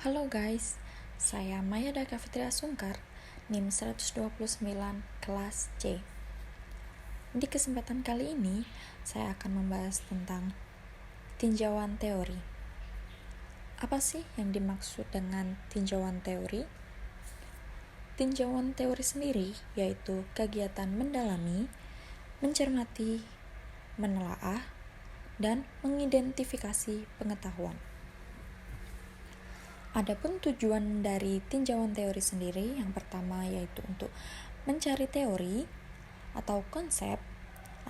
Halo guys, saya Maya Daka Fitria Sungkar, NIM 129 kelas C. Di kesempatan kali ini, saya akan membahas tentang tinjauan teori. Apa sih yang dimaksud dengan tinjauan teori? Tinjauan teori sendiri yaitu kegiatan mendalami, mencermati, menelaah, dan mengidentifikasi pengetahuan. Adapun tujuan dari tinjauan teori sendiri, yang pertama yaitu untuk mencari teori atau konsep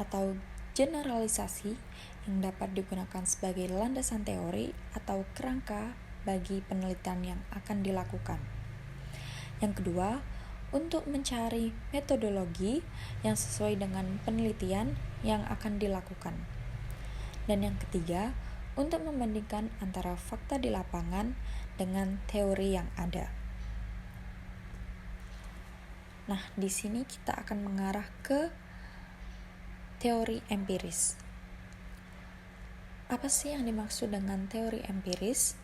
atau generalisasi yang dapat digunakan sebagai landasan teori atau kerangka bagi penelitian yang akan dilakukan. Yang kedua, untuk mencari metodologi yang sesuai dengan penelitian yang akan dilakukan. Dan yang ketiga, untuk membandingkan antara fakta di lapangan dengan teori yang ada. Nah, di sini kita akan mengarah ke teori empiris. Apa sih yang dimaksud dengan teori empiris?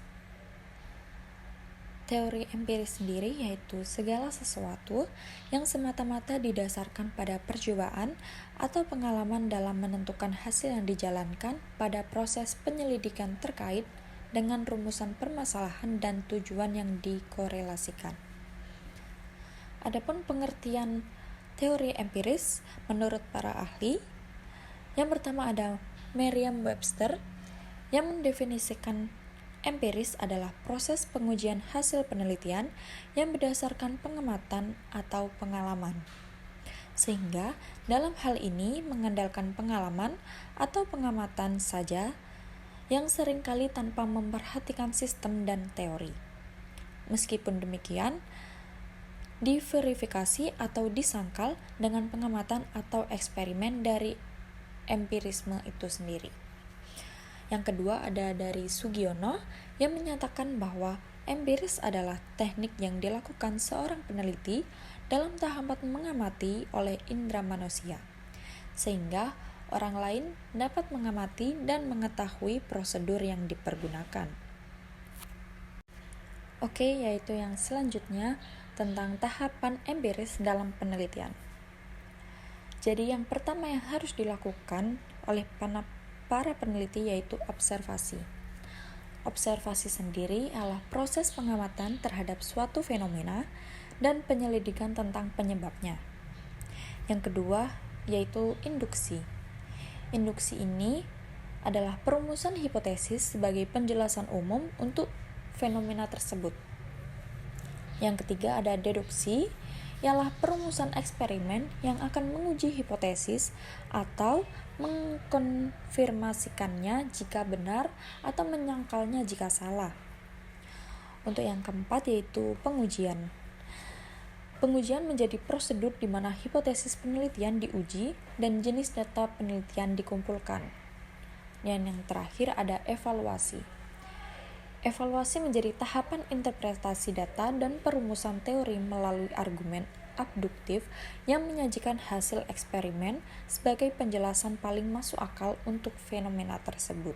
Teori empiris sendiri yaitu segala sesuatu yang semata-mata didasarkan pada percobaan atau pengalaman dalam menentukan hasil yang dijalankan pada proses penyelidikan terkait dengan rumusan permasalahan dan tujuan yang dikorelasikan. Adapun pengertian teori empiris menurut para ahli, yang pertama ada Merriam-Webster yang mendefinisikan empiris adalah proses pengujian hasil penelitian yang berdasarkan pengamatan atau pengalaman. Sehingga dalam hal ini mengandalkan pengalaman atau pengamatan saja yang seringkali tanpa memperhatikan sistem dan teori. Meskipun demikian, diverifikasi atau disangkal dengan pengamatan atau eksperimen dari empirisme itu sendiri. Yang kedua ada dari Sugiono yang menyatakan bahwa empiris adalah teknik yang dilakukan seorang peneliti dalam tahapan mengamati oleh indera manusia, sehingga orang lain dapat mengamati dan mengetahui prosedur yang dipergunakan. Oke, yaitu yang selanjutnya tentang tahapan empiris dalam penelitian. Jadi yang pertama yang harus dilakukan oleh para peneliti yaitu observasi. Observasi sendiri adalah proses pengamatan terhadap suatu fenomena dan penyelidikan tentang penyebabnya. Yang kedua yaitu induksi. Induksi ini adalah perumusan hipotesis sebagai penjelasan umum untuk fenomena tersebut. Yang ketiga ada deduksi, ialah perumusan eksperimen yang akan menguji hipotesis atau mengkonfirmasikannya jika benar atau menyangkalnya jika salah. Untuk yang keempat yaitu pengujian. Pengujian menjadi prosedur di mana hipotesis penelitian diuji dan jenis data penelitian dikumpulkan. Dan yang terakhir ada evaluasi. Evaluasi menjadi tahapan interpretasi data dan perumusan teori melalui argumen abduktif yang menyajikan hasil eksperimen sebagai penjelasan paling masuk akal untuk fenomena tersebut.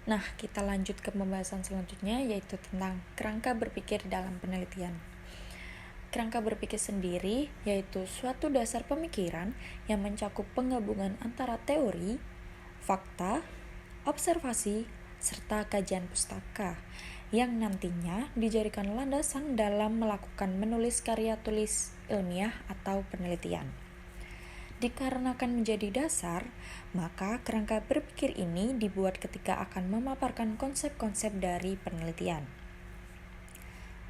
Nah, kita lanjut ke pembahasan selanjutnya yaitu tentang kerangka berpikir dalam penelitian. Kerangka berpikir sendiri yaitu suatu dasar pemikiran yang mencakup penggabungan antara teori, fakta, observasi, serta kajian pustaka yang nantinya dijadikan landasan dalam melakukan menulis karya tulis ilmiah atau penelitian. Dikarenakan menjadi dasar, maka kerangka berpikir ini dibuat ketika akan memaparkan konsep-konsep dari penelitian.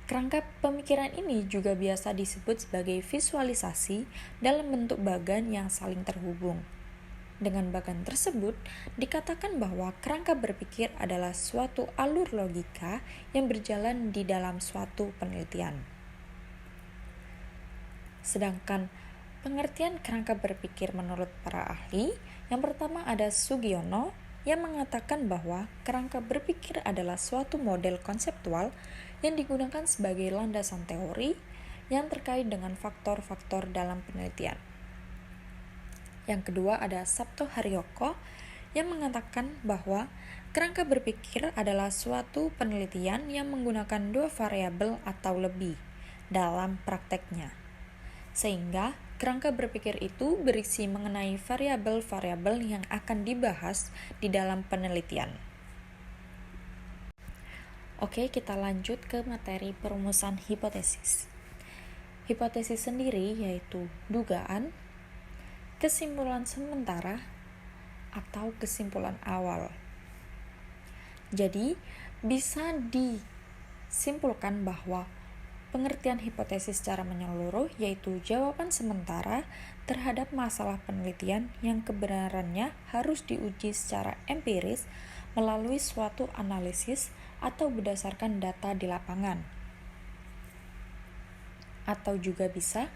Kerangka pemikiran ini juga biasa disebut sebagai visualisasi dalam bentuk bagan yang saling terhubung. Dengan bagan tersebut, dikatakan bahwa kerangka berpikir adalah suatu alur logika yang berjalan di dalam suatu penelitian. Sedangkan pengertian kerangka berpikir menurut para ahli, yang pertama ada Sugiono yang mengatakan bahwa kerangka berpikir adalah suatu model konseptual yang digunakan sebagai landasan teori yang terkait dengan faktor-faktor dalam penelitian. Yang kedua ada Sabto Haryoko yang mengatakan bahwa kerangka berpikir adalah suatu penelitian yang menggunakan dua variabel atau lebih dalam prakteknya. Sehingga kerangka berpikir itu berisi mengenai variabel-variabel yang akan dibahas di dalam penelitian. Oke, kita lanjut ke materi perumusan hipotesis. Hipotesis sendiri yaitu dugaan, kesimpulan sementara, atau kesimpulan awal. Jadi, bisa disimpulkan bahwa pengertian hipotesis secara menyeluruh yaitu jawaban sementara terhadap masalah penelitian yang kebenarannya harus diuji secara empiris melalui suatu analisis atau berdasarkan data di lapangan. Atau juga bisa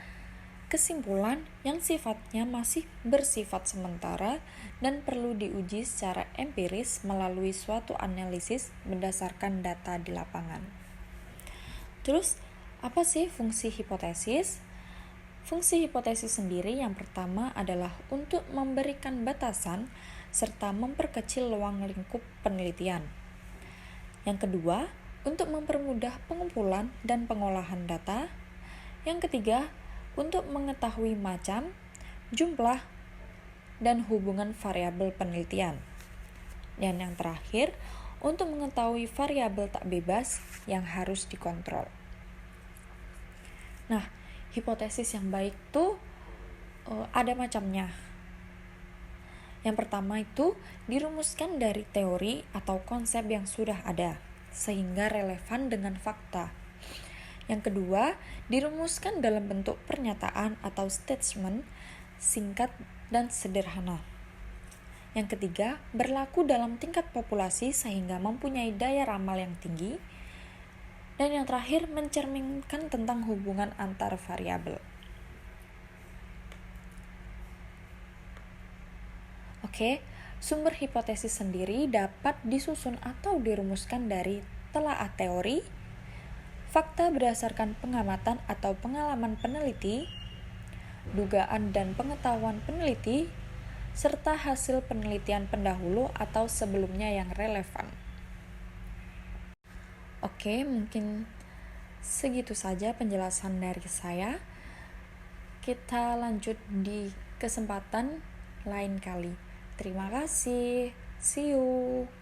kesimpulan yang sifatnya masih bersifat sementara dan perlu diuji secara empiris melalui suatu analisis berdasarkan data di lapangan. Terus, apa sih fungsi hipotesis? Fungsi hipotesis sendiri yang pertama adalah untuk memberikan batasan serta memperkecil ruang lingkup penelitian. Yang kedua, untuk mempermudah pengumpulan dan pengolahan data. Yang ketiga, untuk mengetahui macam, jumlah, dan hubungan variabel penelitian. Dan yang terakhir, untuk mengetahui variabel tak bebas yang harus dikontrol. Nah, hipotesis yang baik tuh ada macamnya. Yang pertama itu dirumuskan dari teori atau konsep yang sudah ada, sehingga relevan dengan fakta. Yang kedua, dirumuskan dalam bentuk pernyataan atau statement, singkat dan sederhana. Yang ketiga, berlaku dalam tingkat populasi sehingga mempunyai daya ramal yang tinggi. Dan yang terakhir, mencerminkan tentang hubungan antar variabel. Oke, sumber hipotesis sendiri dapat disusun atau dirumuskan dari telaah teori, fakta berdasarkan pengamatan atau pengalaman peneliti, dugaan dan pengetahuan peneliti, serta hasil penelitian pendahulu atau sebelumnya yang relevan. Oke, mungkin segitu saja penjelasan dari saya. Kita lanjut di kesempatan lain kali. Terima kasih. See you.